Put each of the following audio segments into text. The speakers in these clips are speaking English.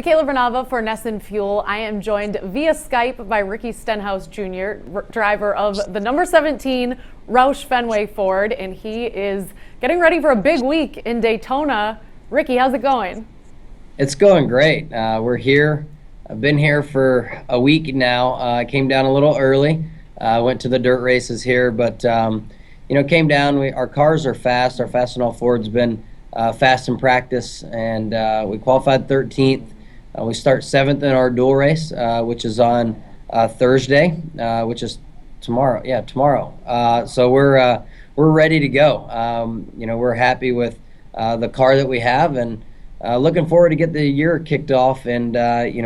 Michaela Vernava for Nesson Fuel. I am joined via Skype by Ricky Stenhouse Jr., driver of the number 17 Roush Fenway Ford, and he is getting ready for a big week in Daytona. Ricky, how's it going? It's going great. We're here. I've been here for a week now. I came down a little early. Went to the dirt races here, but came down. Our cars are fast. Our Fast and All Ford's been fast in practice, and we qualified 13th. We start 7th in our dual race, which is on Thursday, which is tomorrow. Yeah, tomorrow. So we're ready to go. We're happy with the car that we have, and looking forward to get the year kicked off. And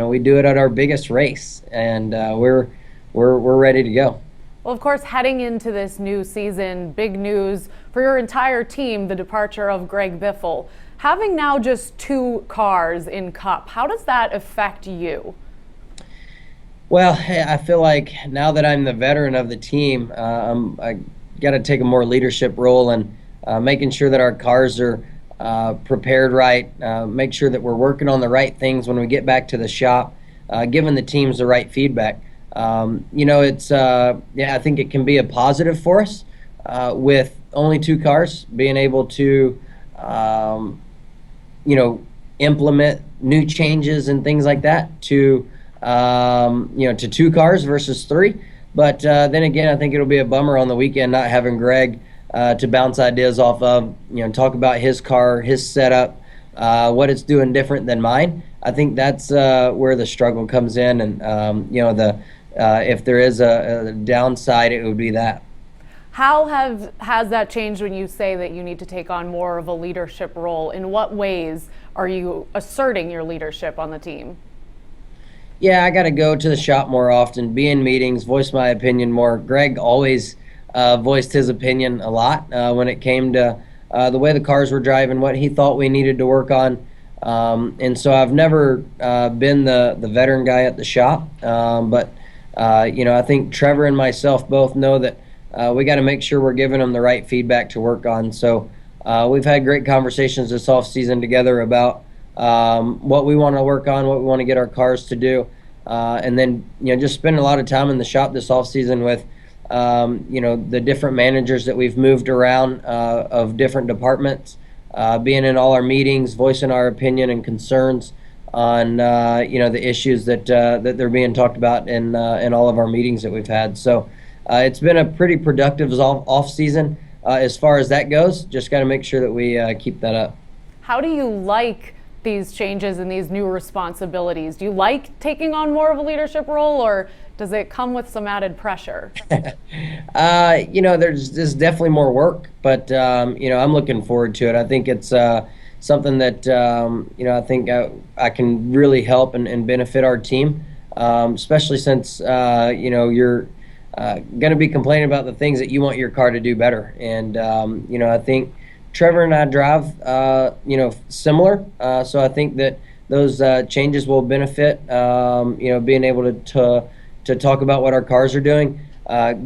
we do it at our biggest race, and we're ready to go. Well, of course, heading into this new season, big news for your entire team, the departure of Greg Biffle. Having now just 2 cars in Cup, how does that affect you? Well, I feel like now that I'm the veteran of the team, I got to take a more leadership role and making sure that our cars are prepared right, make sure that we're working on the right things when we get back to the shop, giving the teams the right feedback. I think it can be a positive for us with only 2 cars, being able to implement new changes and things like that to 2 cars versus 3. But then again, I think it'll be a bummer on the weekend not having Greg to bounce ideas off of, talk about his car, his setup, what it's doing different than mine. I think that's where the struggle comes in, and if there is a downside, it would be that. How has that changed when you say that you need to take on more of a leadership role? In what ways are you asserting your leadership on the team? Yeah, I got to go to the shop more often, be in meetings, voice my opinion more. Greg always voiced his opinion a lot when it came to the way the cars were driving, what he thought we needed to work on. And so I've never been the veteran guy at the shop. But I think Trevor and myself both know that we got to make sure we're giving them the right feedback to work on. So we've had great conversations this offseason together about what we want to work on, what we want to get our cars to do. And then, just spending a lot of time in the shop this offseason with, the different managers that we've moved around of different departments, being in all our meetings, voicing our opinion and concerns on, the issues that they're being talked about in all of our meetings that we've had. So it's been a pretty productive off season as far as that goes. Just got to make sure that we keep that up. How do you like these changes and these new responsibilities? Do you like taking on more of a leadership role, or does it come with some added pressure? There's definitely more work, but I'm looking forward to it. I think it's something that I think I can really help and benefit our team, especially since you're going to be complaining about the things that you want your car to do better. And I think Trevor and I drive similar, so I think that those changes will benefit being able to talk about what our cars are doing.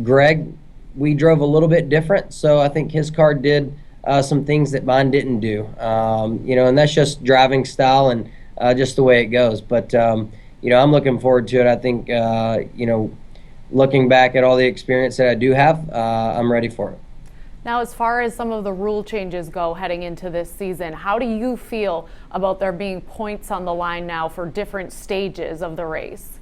Greg, we drove a little bit different, so I think his car did some things that mine didn't do. And that's just driving style and just the way it goes. But I'm looking forward to it. I think looking back at all the experience that I do have, I'm ready for it. Now, as far as some of the rule changes go heading into this season, how do you feel about there being points on the line now for different stages of the race?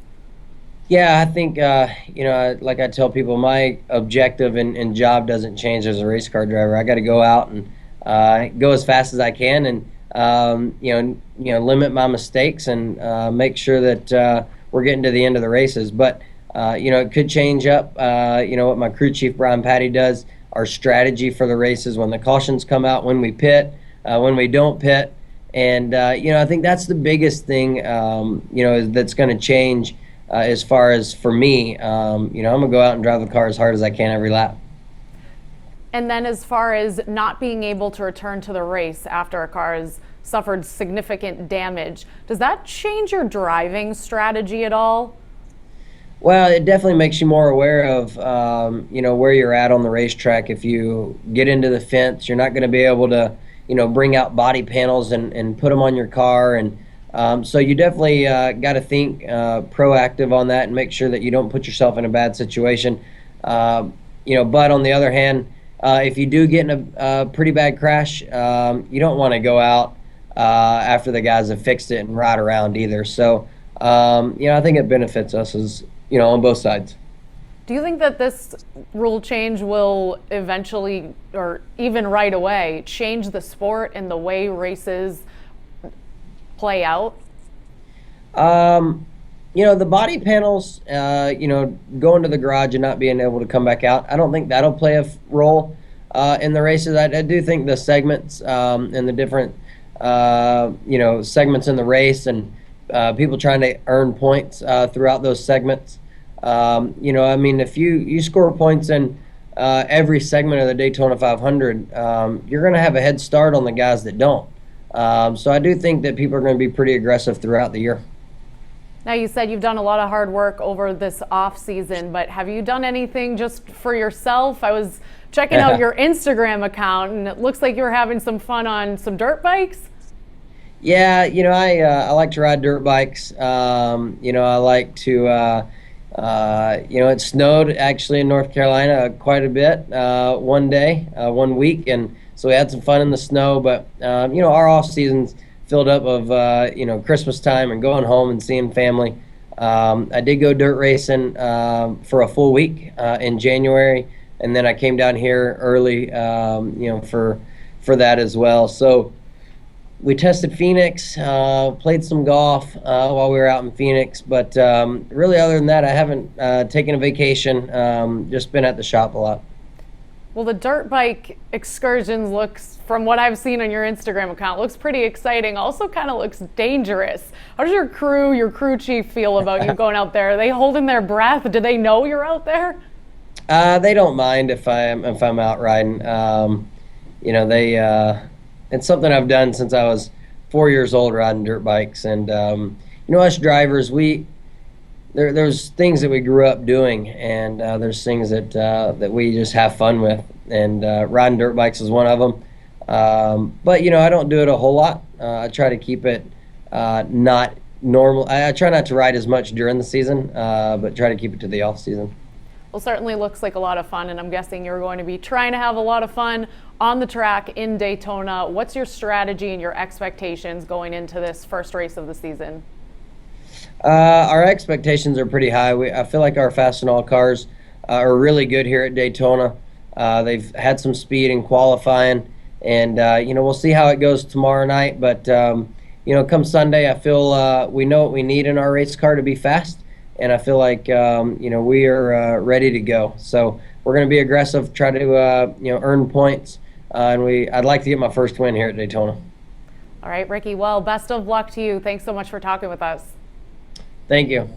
Yeah, I think, like I tell people, my objective and job doesn't change as a race car driver. I got to go out and go as fast as I can and, limit my mistakes and make sure that we're getting to the end of the races. But, it could change up, what my crew chief, Brian Patty, does, our strategy for the races, when the cautions come out, when we pit, when we don't pit. And, I think that's the biggest thing, that's going to change as far as for me. I'm going to go out and drive the car as hard as I can every lap. And then as far as not being able to return to the race after a car has suffered significant damage, does that change your driving strategy at all? Well, it definitely makes you more aware of, where you're at on the racetrack. If you get into the fence, you're not going to be able to, bring out body panels and put them on your car and So you definitely got to think proactive on that and make sure that you don't put yourself in a bad situation. But on the other hand, if you do get in a pretty bad crash, you don't want to go out after the guys have fixed it and ride around either. So, I think it benefits us on both sides. Do you think that this rule change will eventually, or even right away, change the sport and the way races play out? The body panels, going to the garage and not being able to come back out, I don't think that'll play a role in the races. I do think the segments and the different, segments in the race and people trying to earn points throughout those segments. If you score points in every segment of the Daytona 500, you're going to have a head start on the guys that don't. So I do think that people are going to be pretty aggressive throughout the year. Now, you said you've done a lot of hard work over this off season, but have you done anything just for yourself? I was checking out your Instagram account, and it looks like you were having some fun on some dirt bikes. Yeah, I like to ride dirt bikes. I like to, it snowed actually in North Carolina quite a bit one week, and so we had some fun in the snow. But our off season's filled up of Christmas time and going home and seeing family. I did go dirt racing for a full week in January, and then I came down here early, for that as well. So we tested Phoenix, played some golf while we were out in Phoenix, but really other than that, I haven't taken a vacation, just been at the shop a lot. Well, the dirt bike excursions looks, from what I've seen on your Instagram account, looks pretty exciting. Also kind of looks dangerous. How does your crew chief feel about you going out there? Are they holding their breath? Do they know you're out there? They don't mind if I'm out riding. It's something I've done since I was 4 years old, riding dirt bikes. And us drivers, there's things that we grew up doing, and there's things that we just have fun with. And riding dirt bikes is one of them. But I don't do it a whole lot. I try to keep it not normal. I try not to ride as much during the season, but try to keep it to the off season. Well, certainly looks like a lot of fun, and I'm guessing you're going to be trying to have a lot of fun on the track in Daytona. What's your strategy and your expectations going into this first race of the season? Our expectations are pretty high. I feel like our fast and all cars are really good here at Daytona. They've had some speed in qualifying, and we'll see how it goes tomorrow night. But come Sunday, I feel we know what we need in our race car to be fast. And I feel like we are ready to go. So we're going to be aggressive, try to earn points, and I'd like to get my first win here at Daytona. All right, Ricky. Well, best of luck to you. Thanks so much for talking with us. Thank you.